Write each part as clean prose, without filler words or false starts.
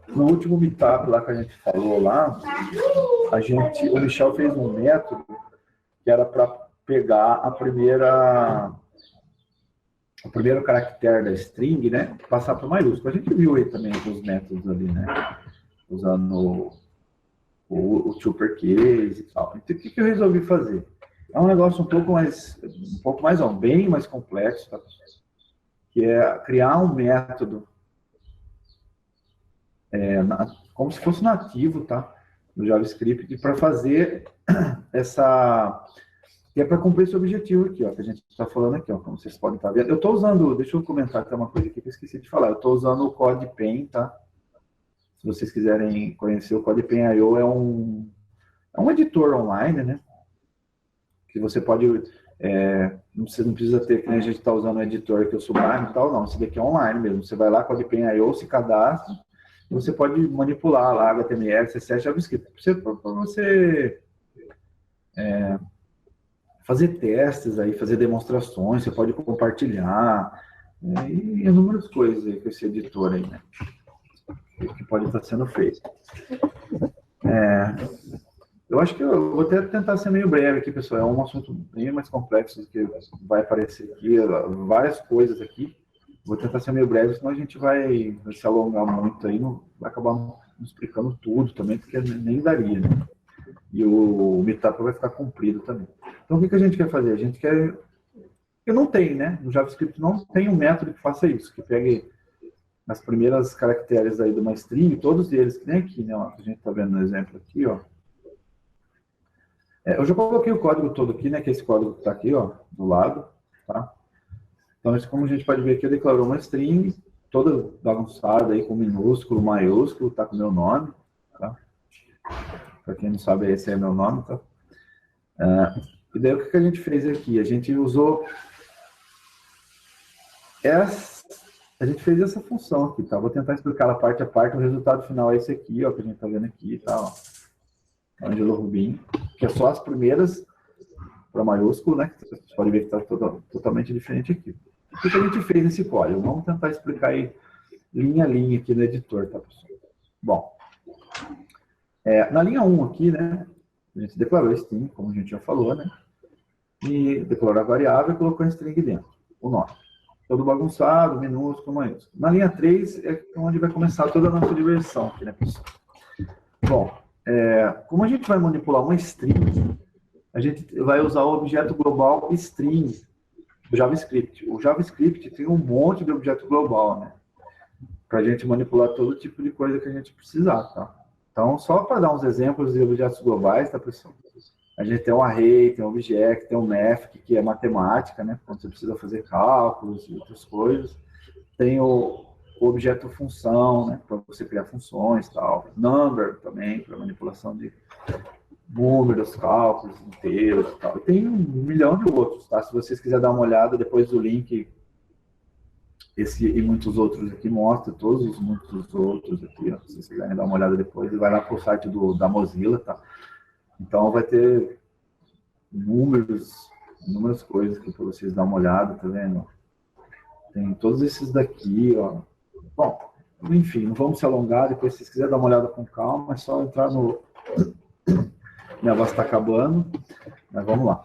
No último meetup lá que a gente falou lá, o Michel fez um método que era para pegar o primeiro caractere da string, né? Passar para maiúsculo. A gente viu aí também alguns métodos ali, né? Usando o uppercase e tal. Então, o que eu resolvi fazer? É um negócio bem mais complexo, tá? Que é criar um método como se fosse nativo, tá? No JavaScript, para fazer essa... que é para cumprir esse objetivo aqui, ó, que a gente está falando aqui, ó, como vocês podem estar vendo. Eu estou usando, deixa eu comentar até uma coisa aqui que eu esqueci de falar, eu estou usando o CodePen, tá? Se vocês quiserem conhecer o CodePen.io, é um editor online, né? Que você pode, você não precisa ter, que a gente está usando o editor que é o Sublime e tal, não, esse daqui é online mesmo. Você vai lá, CodePen.io, se cadastra, e você pode manipular lá HTML, CSS, JavaScript, para você fazer testes aí, fazer demonstrações, você pode compartilhar, e inúmeras coisas aí com esse editor aí, né? Que pode estar sendo feito. Eu acho que eu vou até tentar ser meio breve aqui, pessoal. É um assunto bem mais complexo do que vai aparecer aqui, várias coisas aqui. Vou tentar ser meio breve, senão a gente vai se alongar muito aí, não vai acabar não explicando tudo também, porque nem daria, né? E o meetup vai ficar comprido também. Então, o que a gente quer fazer? A gente quer... Porque não tem, né? No JavaScript não tem um método que faça isso, que pegue as primeiras caracteres aí de uma string, todos eles, que nem aqui, né? Ó, a gente está vendo no exemplo aqui, ó. Eu já coloquei o código todo aqui, né? Que é esse código que está aqui, ó, do lado, tá? Então, como a gente pode ver aqui, eu declarou uma string, toda bagunçada aí, com minúsculo, maiúsculo, tá com o meu nome, tá? Para quem não sabe, esse é meu nome, tá? E daí, o que a gente fez aqui? A gente usou a gente fez essa função aqui, tá? Vou tentar explicar ela parte a parte, o resultado final é esse aqui, ó, que a gente tá vendo aqui, tá? Ó. Angelo Rubin, que é só as primeiras para maiúsculo, né? Você pode ver que está totalmente diferente aqui. O que a gente fez nesse código? Vamos tentar explicar aí linha a linha aqui no editor, tá, pessoal? Bom, na linha 1 aqui, né? A gente declarou string, como a gente já falou, né? E declarou a variável e colocou a string dentro, o nome. Todo bagunçado, minúsculo, maiúsculo. Na linha 3 é onde vai começar toda a nossa diversão aqui, né, pessoal? Bom, como a gente vai manipular uma string, a gente vai usar o objeto global string do JavaScript. O JavaScript tem um monte de objeto global, né? Para a gente manipular todo tipo de coisa que a gente precisar, tá? Então, só para dar uns exemplos de objetos globais, tá, pessoal? A gente tem um array, tem um object, tem um math, que é matemática, né? Quando você precisa fazer cálculos e outras coisas. Tem o objeto função, né? Para você criar funções e tal. Number também, para manipulação de números, cálculos inteiros e tal. E tem 1 milhão de outros, tá? Se vocês quiserem dar uma olhada, depois do link, esse e muitos outros aqui, mostra todos os muitos outros aqui, ó. Se vocês quiserem dar uma olhada depois, vai lá para o site da Mozilla, tá? Então vai ter inúmeras coisas aqui para vocês dar uma olhada, tá vendo? Tem todos esses daqui, ó. Bom, enfim, não vamos se alongar, depois se vocês quiserem dar uma olhada com calma, é só entrar no... Minha voz está acabando, mas vamos lá.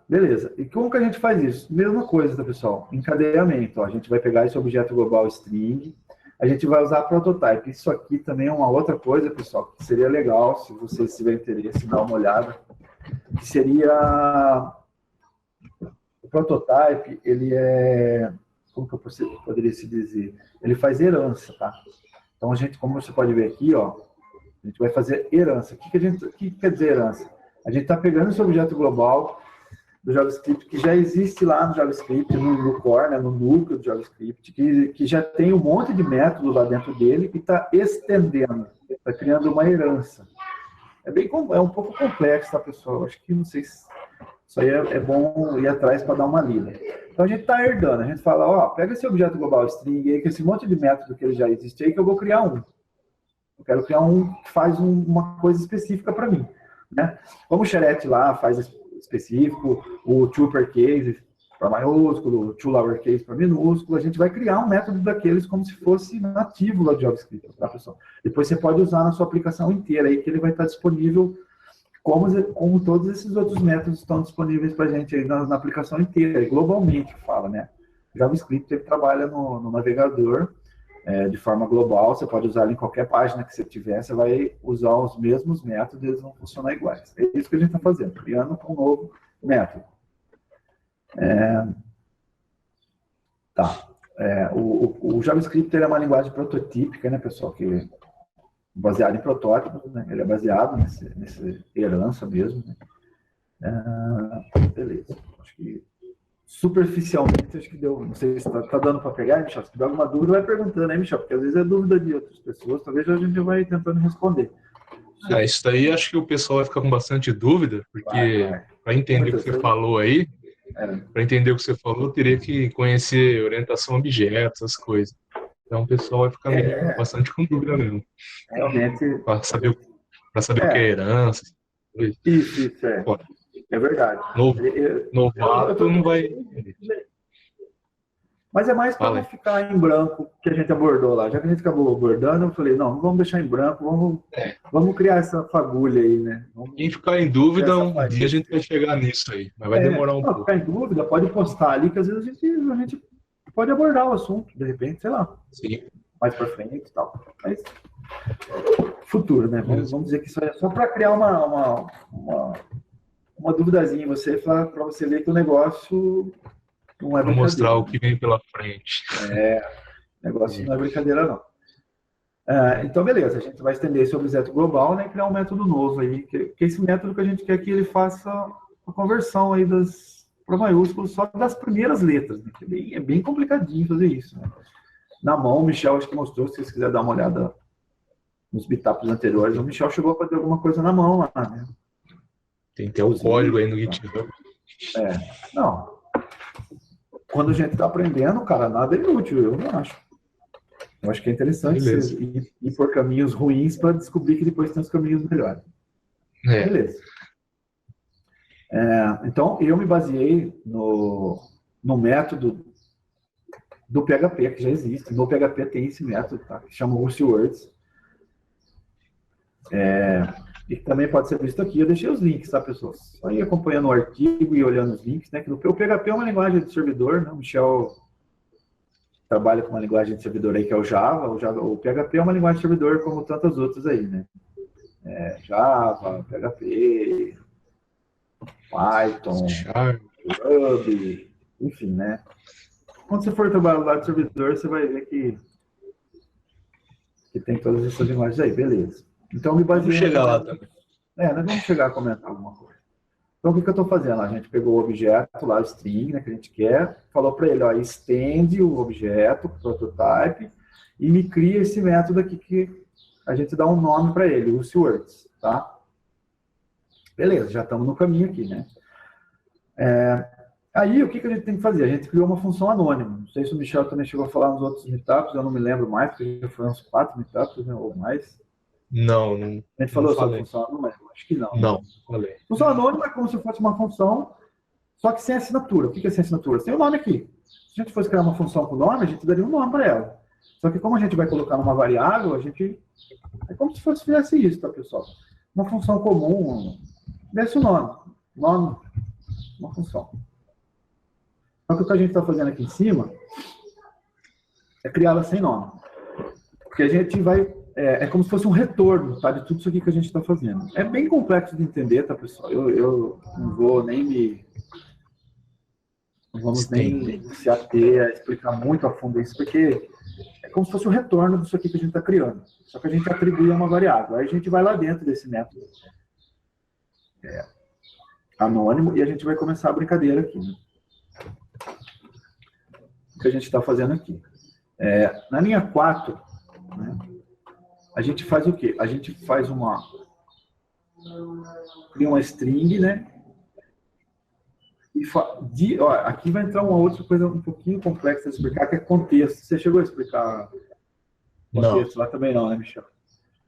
Beleza, e como que a gente faz isso? Mesma coisa, tá, pessoal? Encadeamento, ó. A gente vai pegar esse objeto global string, a gente vai usar prototype. Isso aqui também é uma outra coisa, pessoal, que seria legal, se vocês tiverem interesse, dar uma olhada, que seria... O prototype, ele é... Como que eu poderia se dizer? Ele faz herança, tá? Então, a gente, como você pode ver aqui, ó, a gente vai fazer herança. O que quer dizer herança? A gente está pegando esse objeto global do JavaScript, que já existe lá no JavaScript, no core, né, no núcleo do JavaScript, que já tem um monte de métodos lá dentro dele e está estendendo, está criando uma herança. É um pouco complexo, tá, pessoal? Acho que, não sei se isso aí é bom ir atrás para dar uma lida. Então, a gente está herdando. A gente fala, ó, pega esse objeto global string aí, com esse monte de método que ele já existe aí, que eu vou criar um. Eu quero criar um que faz uma coisa específica para mim, né? Como o Xeret lá faz específico, o uppercase para maiúsculo, to lowercase para minúsculo, a gente vai criar um método daqueles como se fosse nativo lá de JavaScript, tá, pessoal? Depois você pode usar na sua aplicação inteira aí, que ele vai estar disponível como todos esses outros métodos estão disponíveis para a gente aí na aplicação inteira, globalmente fala, né? JavaScript ele trabalha no navegador de forma global, você pode usar ele em qualquer página que você tiver, você vai usar os mesmos métodos, eles vão funcionar iguais. É isso que a gente está fazendo, criando um novo método. O JavaScript ele é uma linguagem prototípica, né, pessoal, que baseado em protótipos, né? Ele é baseado nessa herança mesmo, né? Beleza. Acho que superficialmente, acho que deu. Não sei se está dando para pegar, Michel. Se tiver alguma dúvida, vai perguntando, hein, Michel? Porque às vezes é dúvida de outras pessoas, talvez a gente vai tentando responder. Isso daí acho que o pessoal vai ficar com bastante dúvida, porque para entender o que você falou aí, para entender o que você falou, eu teria que conhecer orientação a objetos, essas coisas. Então o pessoal vai ficar bastante com dúvida mesmo. Realmente. Para saber o que é herança. Isso, é. Pô, é verdade. Novato não vai. Mas é mais para não ficar em branco que a gente abordou lá. Já que a gente acabou abordando, eu falei, não vamos deixar em branco, vamos criar essa fagulha aí, né? Quem ficar em dúvida, um dia a gente vai chegar nisso aí, mas vai demorar um pouco. Ficar em dúvida, pode postar ali, que às vezes a gente pode abordar o assunto, de repente, sei lá. Sim. Mais para frente e tal. Mas futuro, né? Vamos dizer que isso é só para criar uma duvidazinha em você, para você ver que o negócio não é brincadeira. Para mostrar o que vem pela frente. O negócio não é brincadeira, não. Então, beleza, a gente vai estender esse objeto global, né, e criar um método novo aí, que é esse método que a gente quer que ele faça a conversão aí para maiúsculos só das primeiras letras, né, que é bem complicadinho fazer isso, né? Na mão, o Michel acho que mostrou, se vocês quiserem dar uma olhada nos bitapos anteriores, o Michel chegou a fazer alguma coisa na mão lá, né? Tem até o código aí no GitHub. Não. Quando a gente está aprendendo, cara, nada é inútil, eu não acho. Eu acho que é interessante ir por caminhos ruins para descobrir que depois tem os caminhos melhores. Beleza. Então, eu me baseei no método do PHP, que já existe. No PHP tem esse método, tá? Que chama UseWords. E que também pode ser visto aqui. Eu deixei os links, tá, pessoal? Só ir acompanhando o artigo e olhando os links, né? Que o PHP é uma linguagem de servidor, né? O Michel trabalha com uma linguagem de servidor aí que é o Java. O PHP é uma linguagem de servidor como tantas outras aí, né? Java, PHP, Python, Ruby, enfim, né? Quando você for trabalhar lá de servidor, você vai ver que tem todas essas linguagens aí, beleza. Então, me baseei... Vamos chegar lá também. Nós vamos chegar a comentar alguma coisa. Então, o que eu estou fazendo? A gente pegou o objeto lá, o string, né, que a gente quer, falou para ele, ó, estende o objeto, o prototype, e me cria esse método aqui que a gente dá um nome para ele, o UseWords, tá? Beleza, já estamos no caminho aqui, né? Aí, o que a gente tem que fazer? A gente criou uma função anônima. Não sei se o Michel também chegou a falar nos outros meetups, eu não me lembro mais, porque já foram uns 4 meetups, né, ou mais. Não. A gente falou sobre função anônima? Acho que não. Não, falei. Função anônima é como se fosse uma função, só que sem assinatura. O que é sem assinatura? Sem o nome aqui. Se a gente fosse criar uma função com nome, a gente daria um nome para ela. Só que como a gente vai colocar numa variável, a gente... É como se fizesse isso, tá, pessoal? Uma função comum, desse o nome. Nome, uma função. Só que o que a gente está fazendo aqui em cima é criá-la sem nome. Porque a gente vai... É como se fosse um retorno, tá, de tudo isso aqui que a gente está fazendo. É bem complexo de entender, tá, pessoal? Eu não vou nem Não vamos nem se ater a explicar muito a fundo isso, porque é como se fosse o retorno disso aqui que a gente está criando. Só que a gente atribui a uma variável. Aí a gente vai lá dentro desse método anônimo e a gente vai começar a brincadeira aqui, né? O que a gente está fazendo aqui. Na linha 4, né, a gente faz o quê? A gente faz cria uma string, né? E aqui vai entrar uma outra coisa um pouquinho complexa de explicar, que é contexto. Você chegou a explicar contexto? Não. Lá também não, né, Michel?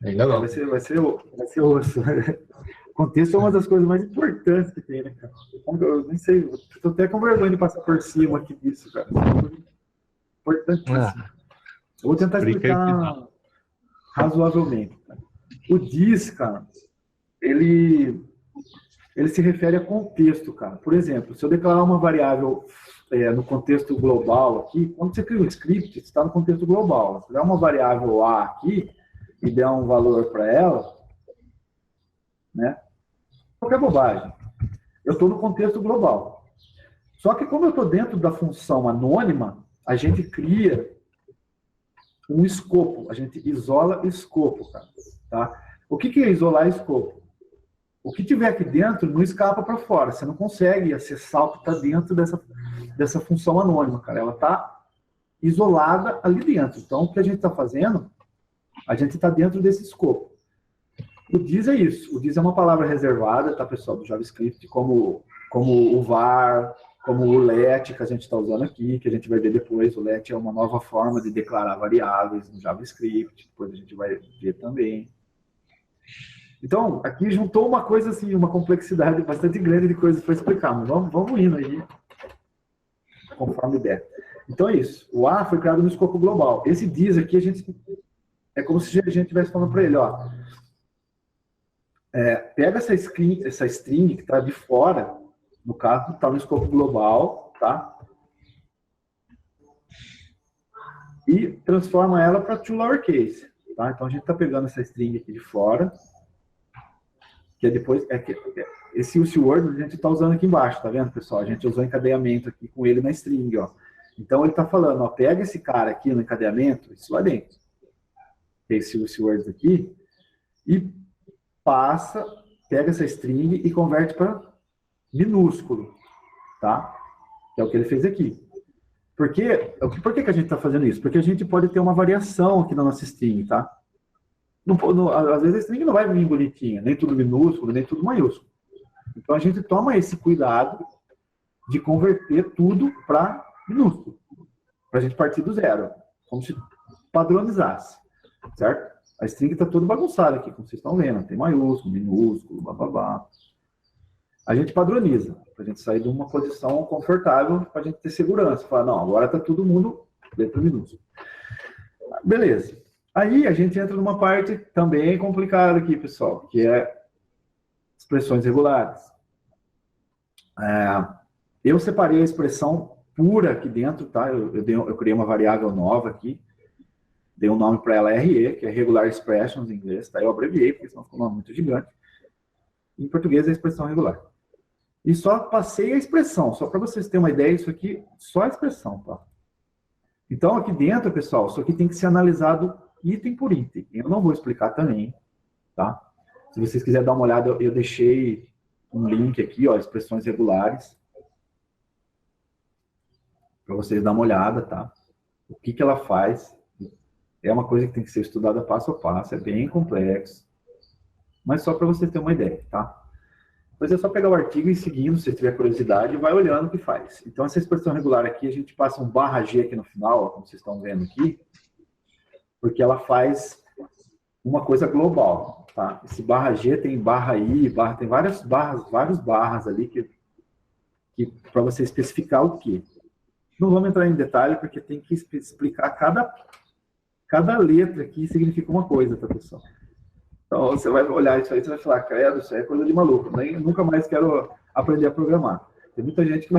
Ainda não. Vai ser osso. Contexto é uma das coisas mais importantes que tem, né, cara? Eu nem sei, eu tô até com vergonha de passar por cima aqui disso, cara. Importantíssimo. Eu vou tentar explicar razoavelmente. Cara. O DIS, cara, ele se refere a contexto, cara. Por exemplo, se eu declarar uma variável no contexto global aqui, quando você cria um script, você está no contexto global. Se der uma variável A aqui e der um valor para ela, né? Qualquer bobagem. Eu estou no contexto global. Só que como eu estou dentro da função anônima, a gente cria um escopo. A gente isola escopo, cara. Tá? O que é isolar escopo? O que tiver aqui dentro não escapa para fora. Você não consegue acessar o que está dentro dessa função anônima, cara. Ela está isolada ali dentro. Então, o que a gente está fazendo, a gente está dentro desse escopo. O DIS é isso. O DIS é uma palavra reservada, tá, pessoal, do JavaScript, como o var, como o let, que a gente está usando aqui, que a gente vai ver depois. O let é uma nova forma de declarar variáveis no JavaScript. Depois a gente vai ver também. Então, aqui juntou uma coisa assim, uma complexidade bastante grande de coisas para explicar, mas vamos indo aí, conforme der. Então é isso, o A foi criado no escopo global. Esse DIS aqui, é como se a gente estivesse falando para ele, ó, pega essa string que está de fora, no caso, está no escopo global, tá? E transforma ela para to lowercase, tá? Então a gente está pegando essa string aqui de fora, que é depois, esse use word a gente está usando aqui embaixo, tá vendo, pessoal? A gente usou encadeamento aqui com ele na string, ó. Então ele está falando, ó, pega esse cara aqui no encadeamento, isso lá dentro, esse use word aqui, e pega essa string e converte para minúsculo, tá? Que é o que ele fez aqui. Por que a gente está fazendo isso? Porque a gente pode ter uma variação aqui na nossa string, tá? Às vezes a string não vai vir bonitinha, nem tudo minúsculo, nem tudo maiúsculo. Então a gente toma esse cuidado de converter tudo para minúsculo, para a gente partir do zero, como se padronizasse, certo? A string está toda bagunçada aqui, como vocês estão vendo, tem maiúsculo, minúsculo, blá. A gente padroniza, para a gente sair de uma posição confortável, para a gente ter segurança, falar, não, agora está todo mundo dentro do minúsculo. Beleza. Aí a gente entra numa parte também complicada aqui, pessoal, que é expressões regulares. Eu separei a expressão pura aqui dentro, tá? Eu criei uma variável nova aqui, dei um nome para ela RE, que é Regular Expressions em inglês, tá? Eu abreviei, porque senão ficou um nome muito gigante. Em português é a expressão regular. E só passei a expressão, só para vocês terem uma ideia, isso aqui, só a expressão, tá? Então aqui dentro, pessoal, isso aqui tem que ser analisado item por item. Eu não vou explicar também, tá? Se vocês quiserem dar uma olhada, eu deixei um link aqui, ó, expressões regulares, para vocês dar uma olhada, tá? O que ela faz. É uma coisa que tem que ser estudada passo a passo, é bem complexo, mas só para você ter uma ideia, tá? Depois é só pegar o artigo e ir seguindo, se você tiver curiosidade, e vai olhando o que faz. Então, essa expressão regular aqui, a gente passa um /G aqui no final, ó, como vocês estão vendo aqui, porque ela faz uma coisa global, tá? Esse /G tem /I, tem vários barras ali que para você especificar o quê. Não vamos entrar em detalhe, porque tem que explicar cada letra aqui significa uma coisa, tá, pessoal? Então, você vai olhar isso aí, você vai falar, credo, isso aí é coisa de maluco, eu nunca mais quero aprender a programar. Tem muita gente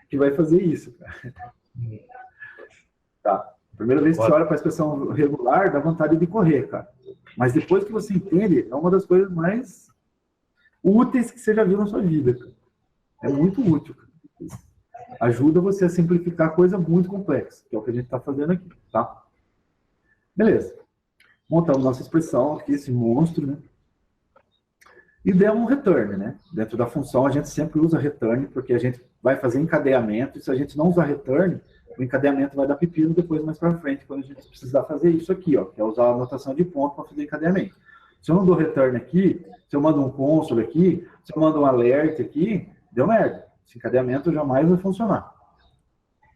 que vai fazer isso, cara. Tá? Primeira vez que você olha para a expressão regular, dá vontade de correr, cara. Mas depois que você entende, é uma das coisas mais úteis que você já viu na sua vida, cara. É muito útil, cara. Ajuda você a simplificar coisa muito complexa, que é o que a gente está fazendo aqui, tá? Beleza. Montamos nossa expressão aqui, esse monstro, né? E demos um return, né? Dentro da função, a gente sempre usa return, porque a gente vai fazer encadeamento, e se a gente não usar return, o encadeamento vai dar pepino depois, mais para frente, quando a gente precisar fazer isso aqui, ó, que é usar a anotação de ponto para fazer encadeamento. Se eu não dou return aqui, se eu mando um console aqui, se eu mando um alert aqui, deu merda. Esse encadeamento jamais vai funcionar.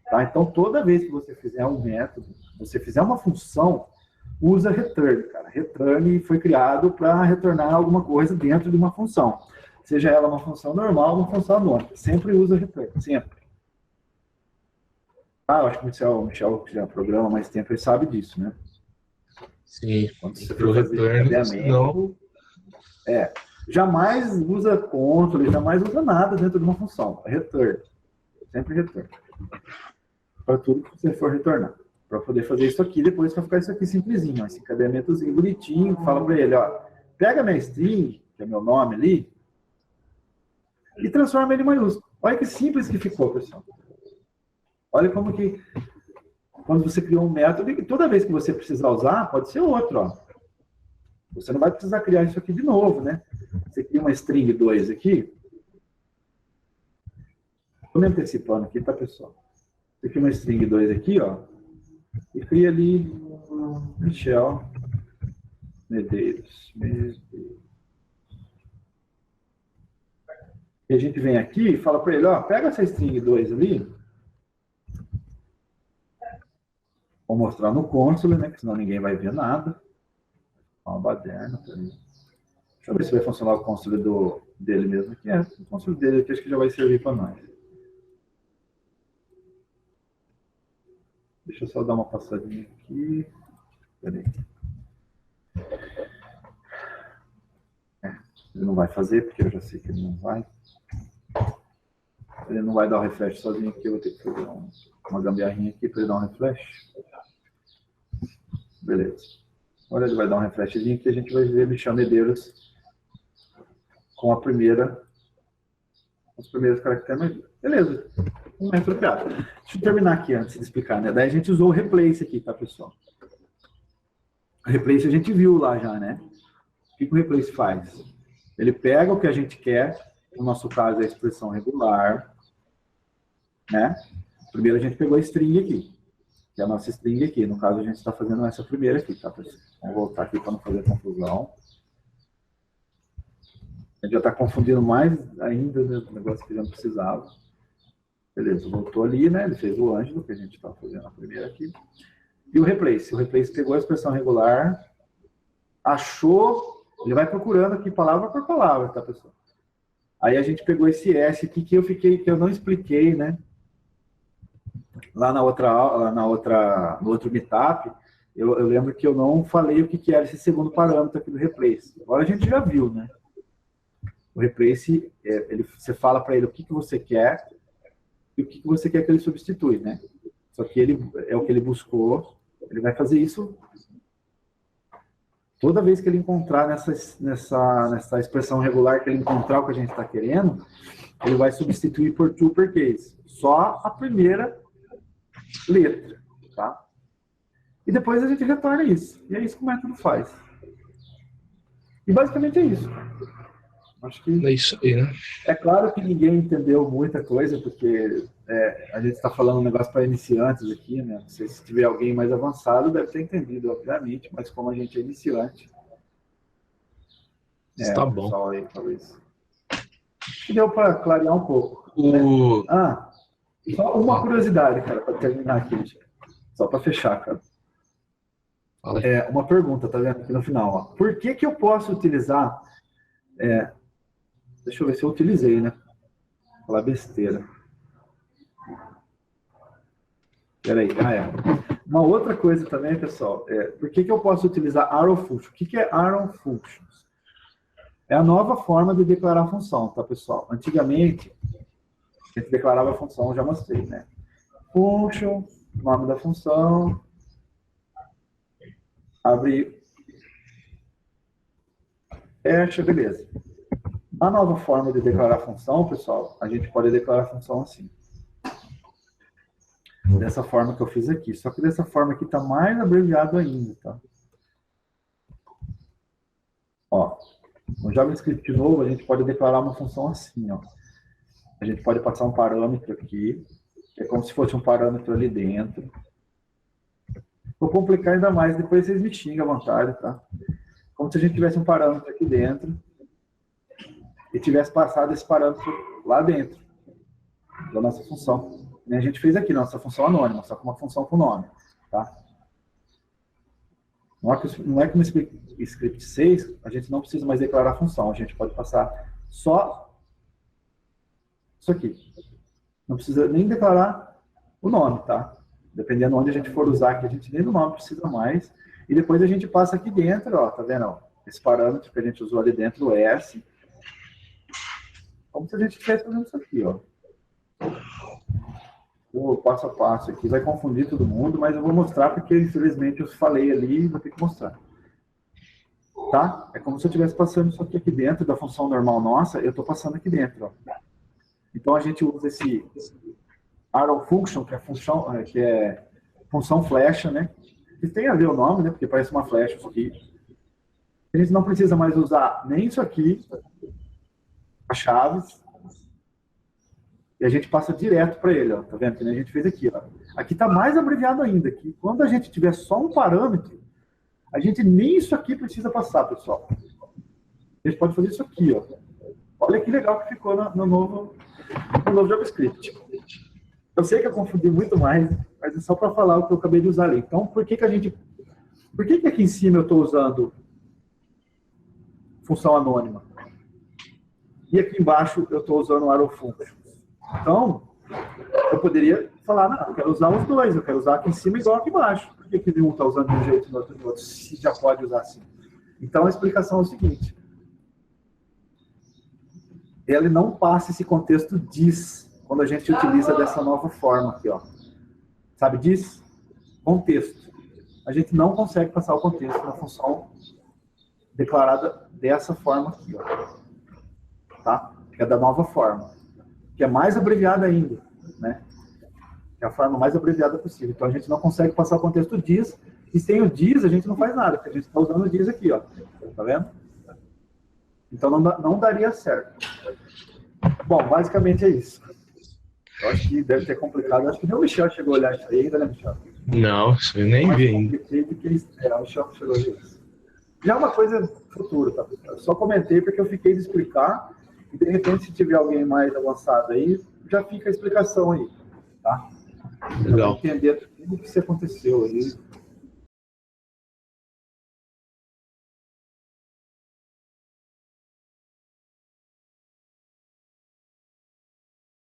Tá? Então, toda vez que você fizer um método, você fizer uma função, usa return, cara. Return foi criado para retornar alguma coisa dentro de uma função. Seja ela uma função normal ou uma função anônima. Sempre usa return, sempre. Eu acho que o Michel que já programa há mais tempo, ele sabe disso, né? Sim. Quando você for fazer encadeamento, jamais usa control, jamais usa nada dentro de uma função. Return. Sempre return. Para tudo que você for retornar. Para poder fazer isso aqui, depois vai ficar isso aqui simplesinho, ó, esse encadeamentozinho bonitinho, fala para ele, ó, pega minha string, que é meu nome ali, e transforma ele em maiúsculo. Olha que simples que ficou, pessoal. Olha como que, quando você criou um método, e toda vez que você precisar usar, pode ser outro, ó. Você não vai precisar criar isso aqui de novo, né? Você cria uma string 2 aqui. Estou me antecipando aqui, tá, pessoal? Você cria uma string 2 aqui, ó. E cria ali Michel Medeiros. E a gente vem aqui e fala para ele, ó, pega essa string 2 ali. Vou mostrar no console, né? Que senão ninguém vai ver nada. Uma baderna. Deixa eu ver se vai funcionar o console dele mesmo aqui. O console dele aqui acho que já vai servir para nós. Deixa eu só dar uma passadinha aqui. Peraí. Ele não vai fazer, porque eu já sei que ele não vai. Ele não vai dar o refresh sozinho aqui, eu vou ter que fazer uma gambiarrinha aqui para ele dar um refresh. Beleza. Agora ele vai dar um refreshzinho aqui, a gente vai ver Michel Medeiros com os primeiros caracteres. Beleza. Não é apropriado. Deixa eu terminar aqui antes de explicar, né? Daí a gente usou o replace aqui, tá, pessoal? O replace a gente viu lá já, né? O que o replace faz? Ele pega o que a gente quer, no nosso caso é a expressão regular, né? Primeiro a gente pegou a string aqui, que é a nossa string aqui. No caso a gente está fazendo essa primeira aqui, tá, pessoal? Vamos voltar aqui para não fazer confusão. A gente já está confundindo mais ainda, né, o negócio que já não precisava. Beleza, voltou ali, né? Ele fez o Ângelo, que a gente estava fazendo a primeira aqui. E o replace pegou a expressão regular, achou, ele vai procurando aqui palavra por palavra, tá, pessoal? Aí a gente pegou esse S aqui que eu não expliquei, né? Lá na outra aula, no outro meetup, eu lembro que eu não falei o que era esse segundo parâmetro aqui do replace. Agora a gente já viu, né? O replace, você fala para ele o que você quer e o que você quer que ele substitui, né? Só que ele é o que ele buscou, ele vai fazer isso toda vez que ele encontrar nessa expressão regular que ele encontrar o que a gente está querendo, ele vai substituir por to uppercase, só a primeira letra, tá? E depois a gente retorna isso. E é isso que o método faz. E basicamente é isso. Acho que é isso aí, né? É claro que ninguém entendeu muita coisa, porque a gente está falando um negócio para iniciantes aqui, né? Não sei se tiver alguém mais avançado, deve ter entendido, obviamente, mas como a gente é iniciante. Tá bom. Pessoal aí, talvez. Acho que deu para clarear um pouco. Só uma curiosidade, cara, para terminar aqui, só para fechar, cara. Uma pergunta, tá vendo aqui no final, ó. Por que eu posso utilizar... deixa eu ver se eu utilizei, né? Vou falar besteira. Peraí, Uma outra coisa também, pessoal, por que eu posso utilizar arrow function? O que é arrow functions? É a nova forma de declarar função, tá, pessoal? Antigamente, a gente declarava a função, já mostrei, né? Function, nome da função, abre, fecha, beleza. A nova forma de declarar a função, pessoal, a gente pode declarar a função assim. Dessa forma que eu fiz aqui. Só que dessa forma aqui está mais abreviado ainda, tá? Ó, no JavaScript novo, a gente pode declarar uma função assim, ó. A gente pode passar um parâmetro aqui, que é como se fosse um parâmetro ali dentro. Vou complicar ainda mais, depois vocês me xingam à vontade, tá? Como se a gente tivesse um parâmetro aqui dentro e tivesse passado esse parâmetro lá dentro da nossa função. E a gente fez aqui nossa função anônima, só com uma função com nome, tá? Não é que no script 6 a gente não precisa mais declarar a função, a gente pode passar só isso aqui. Não precisa nem declarar o nome, tá? Dependendo de onde a gente for usar aqui, a gente nem do nome precisa mais. E depois a gente passa aqui dentro, ó, tá vendo? Ó, esse parâmetro que a gente usou ali dentro, o S. Como se a gente estivesse fazendo isso aqui, ó. O passo a passo aqui vai confundir todo mundo, mas eu vou mostrar porque, infelizmente, eu falei ali e vou ter que mostrar. Tá? É como se eu estivesse passando isso aqui dentro da função normal nossa, eu estou passando aqui dentro, ó. Então, a gente usa esse arrow function, que é função flecha, né? Que tem a ver o nome, né? Porque parece uma flecha isso aqui. A gente não precisa mais usar nem isso aqui, as chaves, e a gente passa direto para ele, ó. Tá vendo? Que nem a gente fez aqui, ó. Aqui está mais abreviado ainda, que quando a gente tiver só um parâmetro, a gente nem isso aqui precisa passar, pessoal. A gente pode fazer isso aqui, ó. Olha que legal que ficou no novo JavaScript. Eu sei que eu confundi muito mais, mas é só para falar o que eu acabei de usar ali. Então, por que aqui em cima eu estou usando função anônima? E aqui embaixo eu estou usando o arrow function. Então, eu poderia falar, não, eu quero usar os dois, eu quero usar aqui em cima igual aqui embaixo. Por que um está usando de um jeito e o outro de outro, se já pode usar assim? Então, a explicação é o seguinte. Ele não passa esse contexto diz quando a gente utiliza dessa nova forma aqui, ó. Sabe, diz contexto. A gente não consegue passar o contexto na função declarada dessa forma aqui, ó. Tá? Que é da nova forma. Que é mais abreviada ainda, né? Que é a forma mais abreviada possível. Então a gente não consegue passar o contexto diz, e sem o diz a gente não faz nada, porque a gente está usando o diz aqui, ó. Tá vendo? Então não daria certo. Bom, basicamente é isso. Eu acho que deve ter complicado. Acho que nem o Michel chegou a olhar isso aí ainda, né, Michel? Não, isso eu nem vi ainda. O Michel chegou a ver isso. Já é uma coisa futura, tá? Eu só comentei porque eu fiquei de explicar e, de repente, se tiver alguém mais avançado aí, já fica a explicação aí, tá? Legal. Pra entender tudo o que aconteceu ali.